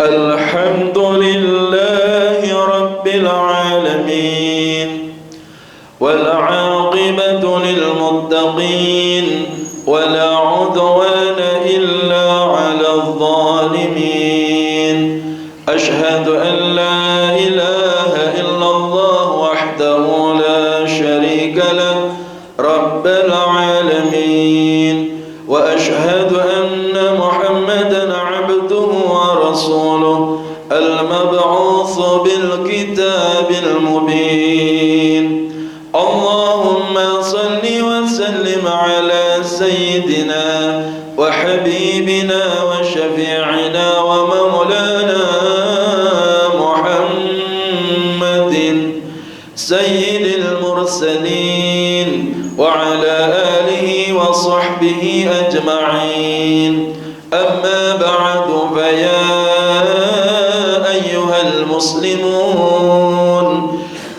الحمد لله رب العالمين والعاقبة للمتقين ولا عدوان إلا على الظالمين أشهد أن لا إله إلا الله وحده لا شريك له رب العالمين وأشهد أن محمدًا عبده ورسوله المبعوث بالكتاب المبين اللهم صل وسلم على سيدنا وحبيبنا وشفيعنا ومولانا محمد سيد المرسلين وعلى آله وصحبه أجمعين أما بعد فيا أيها المسلمون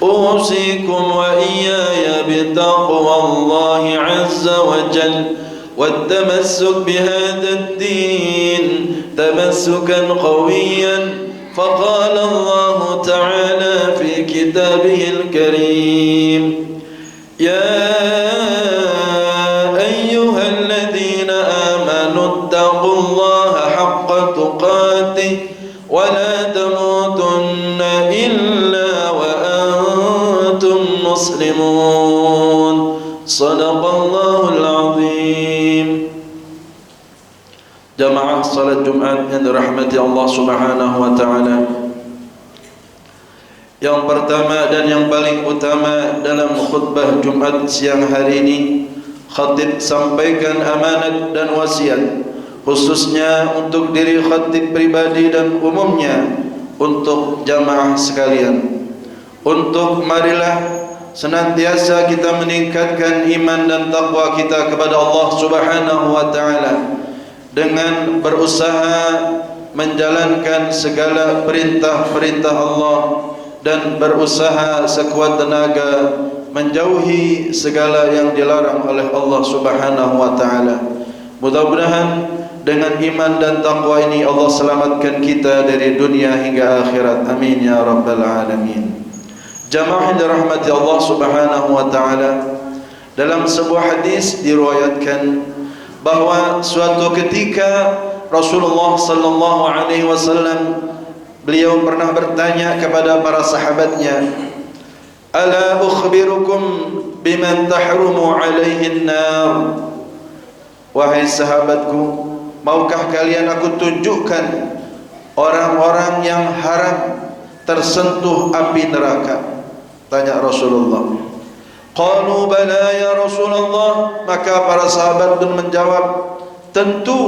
أوصيكم وإياي بتقوى الله عز وجل والتمسك بهذا الدين تمسكا قويا فقال الله تعالى في كتابه الكريم يا أيها الذين آمنوا اتقوا الله حق تقاته ولا تموتن إلا وأنتم مسلمون صدق الله العظيم. Jamaah salat Jumat yang dirahmati Allah Subhanahu wa taala. Yang pertama dan yang paling utama dalam khutbah Jumat siang hari ini, khatib sampaikan amanat dan wasiat khususnya untuk diri khatib pribadi dan umumnya untuk jamaah sekalian. Untuk marilah senantiasa kita meningkatkan iman dan takwa kita kepada Allah Subhanahu wa taala dengan berusaha menjalankan segala perintah-perintah Allah dan berusaha sekuat tenaga menjauhi segala yang dilarang oleh Allah Subhanahu wa taala. Mudah-mudahan dengan iman dan takwa ini Allah selamatkan kita dari dunia hingga akhirat. Amin ya rabbal alamin. Jamaah yang dirahmati Allah Subhanahu wa taala, dalam sebuah hadis diriwayatkan bahwa suatu ketika Rasulullah sallallahu alaihi wasallam beliau pernah bertanya kepada para sahabatnya, "Ala ukhbirukum biman tahrumu alaihi an-nar?" Wahai sahabatku, maukah kalian aku tunjukkan orang-orang yang haram tersentuh api neraka? Tanya Rasulullah. Qalu bala ya Rasulullah. Maka para sahabat pun menjawab, tentu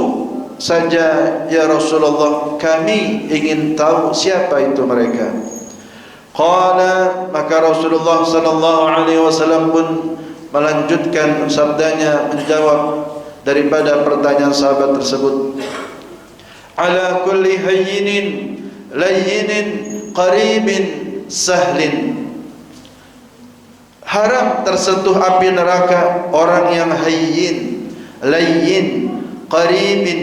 saja ya Rasulullah, kami ingin tahu siapa itu mereka. Qala, maka Rasulullah sallallahu alaihi wasallam pun melanjutkan sabdanya menjawab daripada pertanyaan sahabat tersebut. Ala kulli hayyinin layyinin qaribin sahlin. Haram tersentuh api neraka orang yang hayyin, layyin, qaribin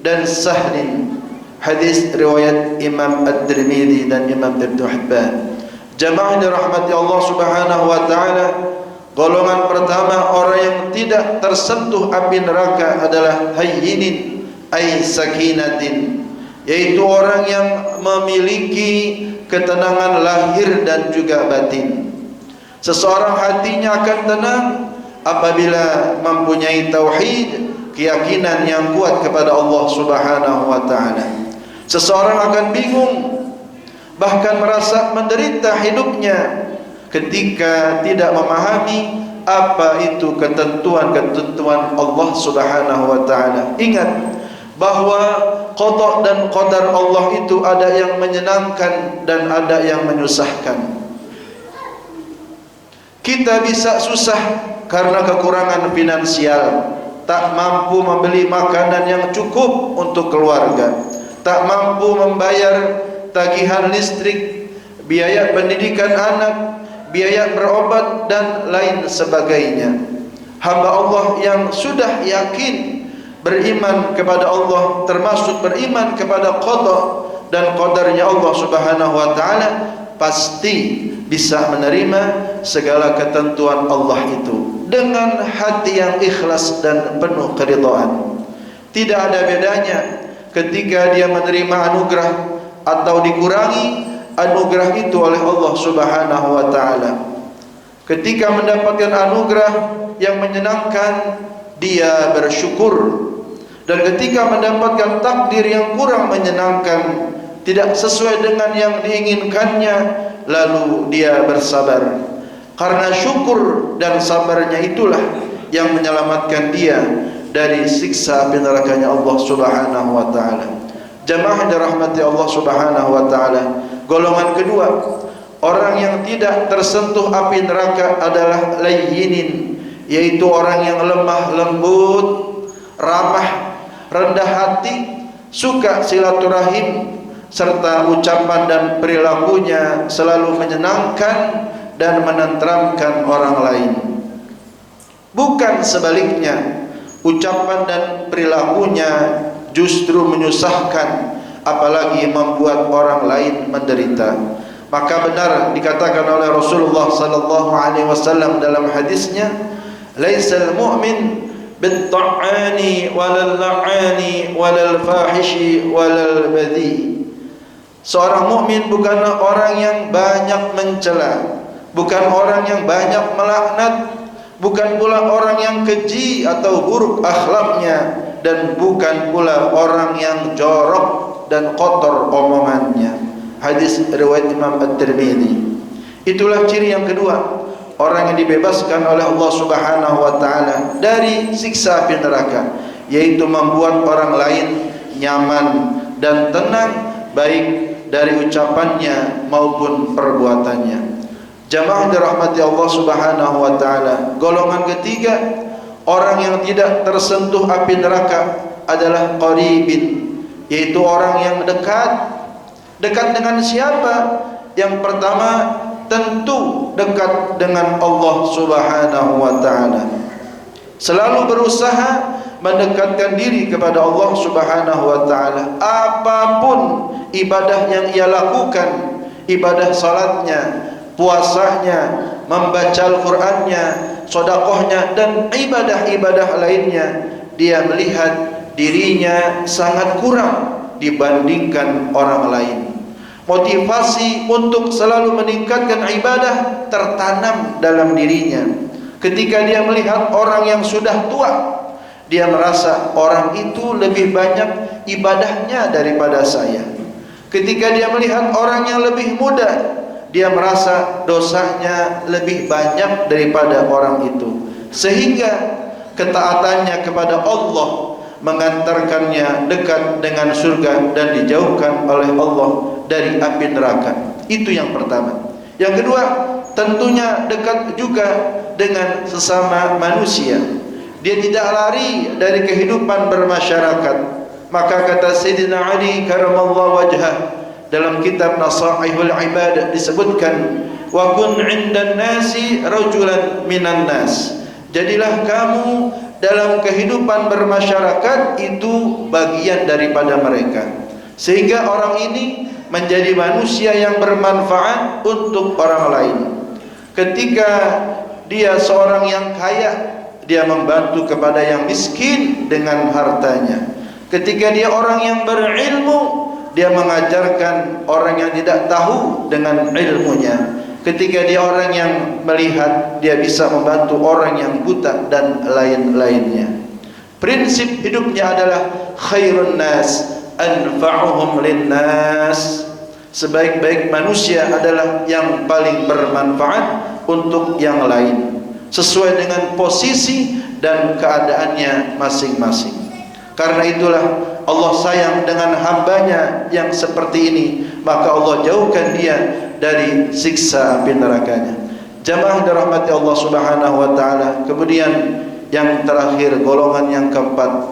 dan sahlin. Hadis riwayat Imam At-Tirmidzi dan Imam Ibnu Hibban. Jamaah dirahmati Allah Subhanahu wa taala, golongan pertama orang yang tidak tersentuh api neraka adalah hayyinin ay sakinatin, yaitu orang yang memiliki ketenangan lahir dan juga batin. Seseorang hatinya akan tenang apabila mempunyai tauhid, keyakinan yang kuat kepada Allah Subhanahu wa taala. Seseorang akan bingung, bahkan merasa menderita hidupnya ketika tidak memahami apa itu ketentuan-ketentuan Allah Subhanahu wa taala. Ingat bahwa qada dan qadar Allah itu ada yang menyenangkan dan ada yang menyusahkan. Kita bisa susah karena kekurangan finansial, tak mampu membeli makanan yang cukup untuk keluarga, tak mampu membayar tagihan listrik, biaya pendidikan anak, biaya berobat dan lain sebagainya. Hamba Allah yang sudah yakin beriman kepada Allah, termasuk beriman kepada qada dan qadarnya Allah Subhanahu wa taala, pasti bisa menerima segala ketentuan Allah itu dengan hati yang ikhlas dan penuh keridhaan. Tidak ada bedanya ketika dia menerima anugerah atau dikurangi anugerah itu oleh Allah Subhanahu wa taala. Ketika mendapatkan anugerah yang menyenangkan, dia bersyukur, dan ketika mendapatkan takdir yang kurang menyenangkan, tidak sesuai dengan yang diinginkannya, lalu dia bersabar. Karena syukur dan sabarnya itulah yang menyelamatkan dia dari siksa api nerakanya Allah Subhanahu wa taala. Jamaah dirahmati Allah Subhanahu wa taala, golongan kedua, orang yang tidak tersentuh api neraka adalah layyinin, yaitu orang yang lemah lembut, ramah, rendah hati, suka silaturahim, serta ucapan dan perilakunya selalu menyenangkan dan menenteramkan orang lain. Bukan sebaliknya, ucapan dan perilakunya justru menyusahkan, apalagi membuat orang lain menderita. Maka benar dikatakan oleh Rasulullah sallallahu alaihi wasallam dalam hadisnya, laisal mu'min bit-ta'ani walal la'ani walal fahishi walal badhi. Seorang mukmin bukanlah orang yang banyak mencela, bukan orang yang banyak melaknat, bukan pula orang yang keji atau buruk akhlaknya, dan bukan pula orang yang jorok dan kotor omongannya. Hadis riwayat Imam At-Tirmidzi. Itulah ciri yang kedua, orang yang dibebaskan oleh Allah Subhanahu wa taala dari siksa api neraka, yaitu membuat orang lain nyaman dan tenang, baik dari ucapannya maupun perbuatannya. Jamaah dirahmati Allah Subhanahu wa taala, golongan ketiga, orang yang tidak tersentuh api neraka adalah qaribin, yaitu orang yang dekat. Dekat dengan siapa? Yang pertama, tentu dekat dengan Allah Subhanahu wa taala. Selalu berusaha mendekatkan diri kepada Allah Subhanahu wa taala. Apapun ibadah yang ia lakukan, ibadah salatnya, puasanya, membaca Al-Qur'annya, sedekahnya, dan ibadah-ibadah lainnya, dia melihat dirinya sangat kurang dibandingkan orang lain. Motivasi untuk selalu meningkatkan ibadah tertanam dalam dirinya. Ketika dia melihat orang yang sudah tua, dia merasa orang itu lebih banyak ibadahnya daripada saya. Ketika dia melihat orang yang lebih muda, dia merasa dosanya lebih banyak daripada orang itu, sehingga ketaatannya kepada Allah mengantarkannya dekat dengan surga dan dijauhkan oleh Allah dari api neraka. Itu yang pertama. Yang kedua, tentunya dekat juga dengan sesama manusia. Dia tidak lari dari kehidupan bermasyarakat. Maka kata Sayyidina Ali karamallahu wajhah dalam kitab Nasaihul Ibad disebutkan, wa kun 'indan nasi rajulan minan nas. Jadilah kamu dalam kehidupan bermasyarakat itu bagian daripada mereka, sehingga orang ini menjadi manusia yang bermanfaat untuk orang lain. Ketika dia seorang yang kaya, dia membantu kepada yang miskin dengan hartanya. Ketika dia orang yang berilmu, dia mengajarkan orang yang tidak tahu dengan ilmunya. Ketika dia orang yang melihat, dia bisa membantu orang yang buta dan lain-lainnya. Prinsip hidupnya adalah khairun nas anfa'uhum linnas. Sebaik-baik manusia adalah yang paling bermanfaat untuk yang lain, sesuai dengan posisi dan keadaannya masing-masing. Karena itulah Allah sayang dengan hambanya yang seperti ini, maka Allah jauhkan dia dari siksa api nerakanya. Jamaah dirahmati Allah Subhanahu wa taala. Kemudian yang terakhir, golongan yang keempat,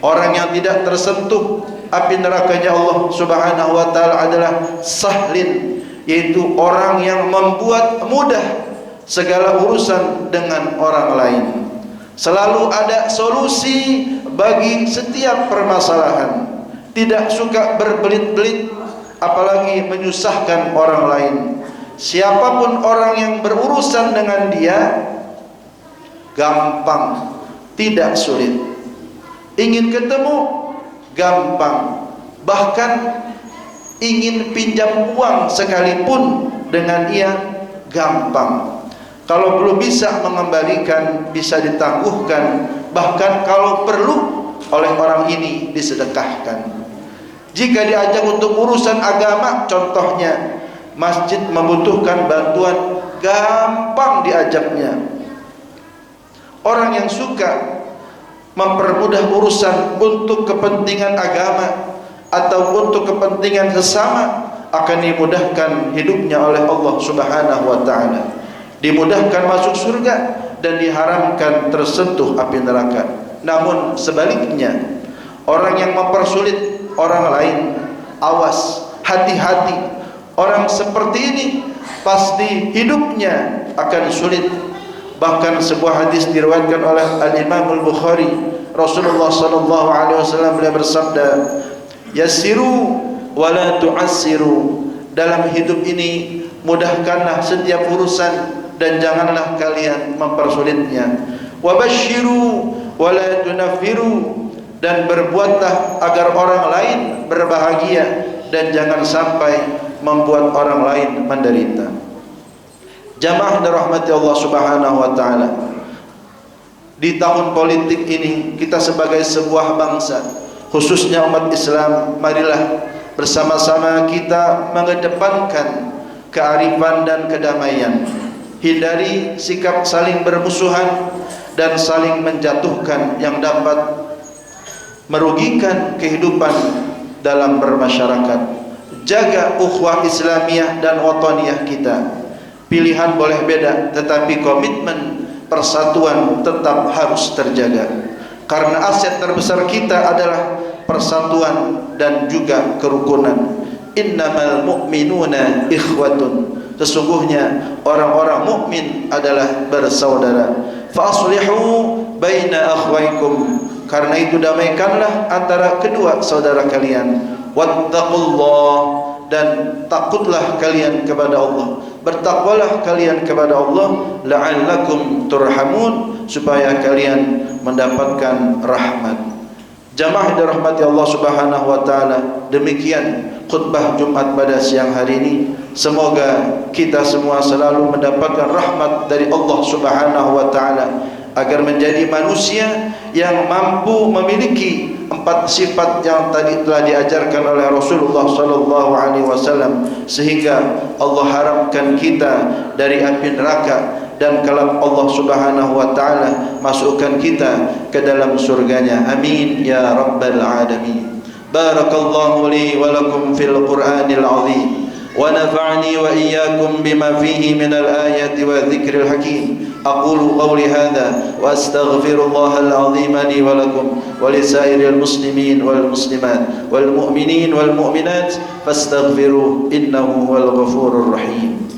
orang yang tidak tersentuh api nerakanya Allah Subhanahu wa taala adalah sahlin, yaitu orang yang membuat mudah segala urusan dengan orang lain. Selalu ada solusi bagi setiap permasalahan. Tidak suka berbelit-belit, apalagi menyusahkan orang lain. Siapapun orang yang berurusan dengan dia, gampang, tidak sulit. Ingin ketemu, gampang. Bahkan ingin pinjam uang sekalipun dengan ia, gampang. Kalau belum bisa mengembalikan, bisa ditangguhkan. Bahkan kalau perlu, oleh orang ini disedekahkan. Jika diajak untuk urusan agama, contohnya masjid membutuhkan bantuan, gampang diajaknya. Orang yang suka mempermudah urusan untuk kepentingan agama atau untuk kepentingan sesama, akan dimudahkan hidupnya oleh Allah Subhanahu wa ta'ala, dimudahkan masuk surga dan diharamkan tersentuh api neraka. Namun sebaliknya, orang yang mempersulit orang lain, awas, hati-hati. Orang seperti ini pasti hidupnya akan sulit. Bahkan sebuah hadis diriwayatkan oleh Al-Imam Al-Bukhari, Rasulullah sallallahu alaihi wasallam beliau bersabda, "Yassiru wa la tu'assiru." Dalam hidup ini mudahkanlah setiap urusan dan janganlah kalian mempersulitnya. "Wa basyiru wa la tunaffiru." Dan berbuatlah agar orang lain berbahagia dan jangan sampai membuat orang lain menderita. Jamaah dirahmati Allah Subhanahu wa ta'ala, di tahun politik ini kita sebagai sebuah bangsa, khususnya umat Islam, marilah bersama-sama kita mengedepankan kearifan dan kedamaian. Hindari sikap saling bermusuhan dan saling menjatuhkan yang dapat merugikan kehidupan dalam bermasyarakat. Jaga ukhuwah Islamiyah dan wataniyah kita. Pilihan boleh beda, tetapi komitmen persatuan tetap harus terjaga. Karena aset terbesar kita adalah persatuan dan juga kerukunan. Innamal mu'minuna ikhwatun. Sesungguhnya orang-orang mukmin adalah bersaudara. Fa aslihu baina akhwaikum. Karena itu damaikanlah antara kedua saudara kalian. Wattaqullah, dan takutlah kalian kepada Allah. Bertakwalah kalian kepada Allah, la'allakum turhamun, supaya kalian mendapatkan rahmat. Jamaah dirahmati Allah Subhanahu wa ta'ala, demikian khutbah Jumat pada siang hari ini. Semoga kita semua selalu mendapatkan rahmat dari Allah Subhanahu wa ta'ala, agar menjadi manusia yang mampu memiliki 4 sifat yang tadi telah diajarkan oleh Rasulullah sallallahu alaihi wasallam, sehingga Allah haramkan kita dari api neraka dan kelak Allah Subhanahu wa taala masukkan kita ke dalam surganya. Amin ya rabbal alamin. Barakallahu li wa lakum fil Qur'anil azim, wa nafa'ni wa iyyakum bima fihi minal ayati wa dzikril hakim. أقول قولي هذا وأستغفر الله العظيم لي ولكم ولسائر المسلمين والمسلمات والمؤمنين والمؤمنات فاستغفروه إنه هو الغفور الرحيم.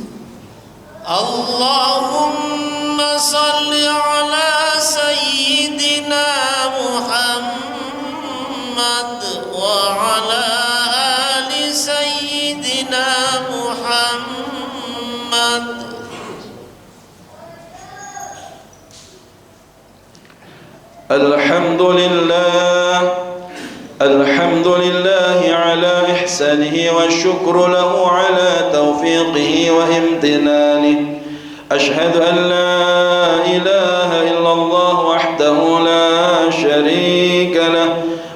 اللهم صل على سيدنا محمد وعلى آل سيدنا محمد. الحمد لله على إحسانه والشكر له على توفيقه وامتنانه. أشهد أن لا إله إلا الله وحده لا شريك له،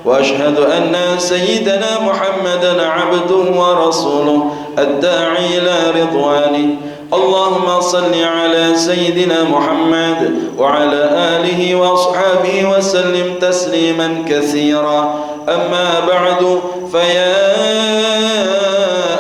وأشهد أن سيدنا محمدا عبده ورسوله الداعي إلى رضوانه. اللهم صل على سيدنا محمد وعلى آله وأصحابه وسلم تسليما كثيرا. أما بعد، فيا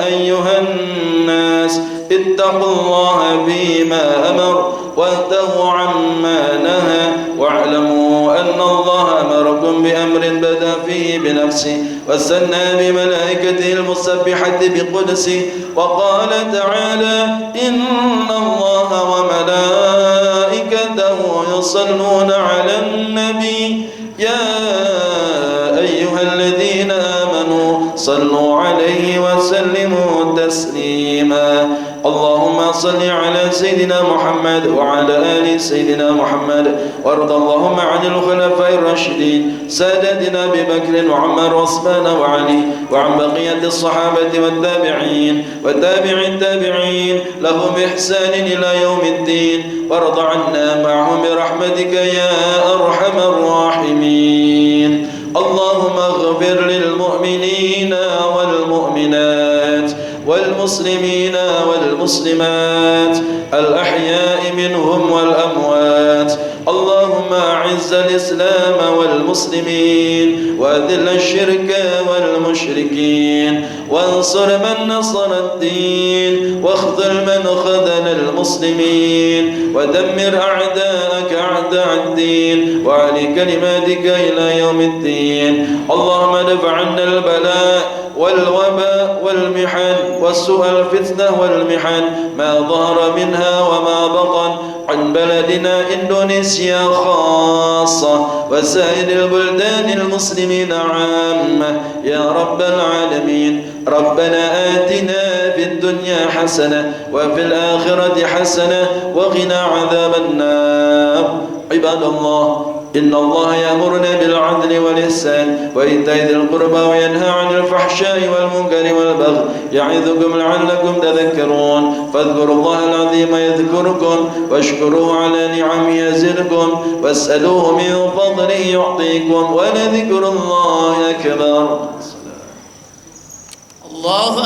أيها الناس اتقوا الله بما أمر وانتهوا عما نهى، واعلموا أن الله أمركم بأمر بدأ فيه بنفسه وثنى بملائكته المسبحة بقدسه، وقال تعالى: إن الله وملائكته يصلون على النبي يا أيها الذين آمنوا صلوا عليه وسلموا صل على سيدنا محمد وعلى آل سيدنا محمد وارض اللهم عن الخلفاء الراشدين سادتنا أبي بكر وعمر وعثمان وعلي وعن بقية الصحابة والتابعين وتابع التابعين لهم بإحسان إلى يوم الدين وارض عنا معهم برحمتك يا أرحم الراحمين. اللهم اغفر للمؤمنين والمؤمنات والمسلمين والمسلمات الأحياء منهم والأموات. اللهم أعز الإسلام والمسلمين وأذل الشرك والمشركين وانصر من نصر الدين واخذل من خذل المسلمين ودمر أعداءك أعداء الدين وعلي كلماتك إلى يوم الدين. اللهم ادفع عنا البلاء والوباء والمحن والسوء الفتنة والمحن ما ظهر منها وما بطن عن بلدنا إندونيسيا خاصة وسائر البلدان المسلمين عامة يا رب العالمين. ربنا آتنا في الدنيا حسنة وفي الآخرة حسنة وقنا عذاب النار. عباد الله إن الله يأمرنا بالعدل والإحسان وإيتاء ذي القربى وينهى عن الفحشاء والمنكر والبغي يعظكم لعلكم تذكرون. فاذكروا الله العظيم يذكركم واشكروه على نعمه يزدكم واسألوه من فضله يعطيكم ولذكر الله أكبر. الله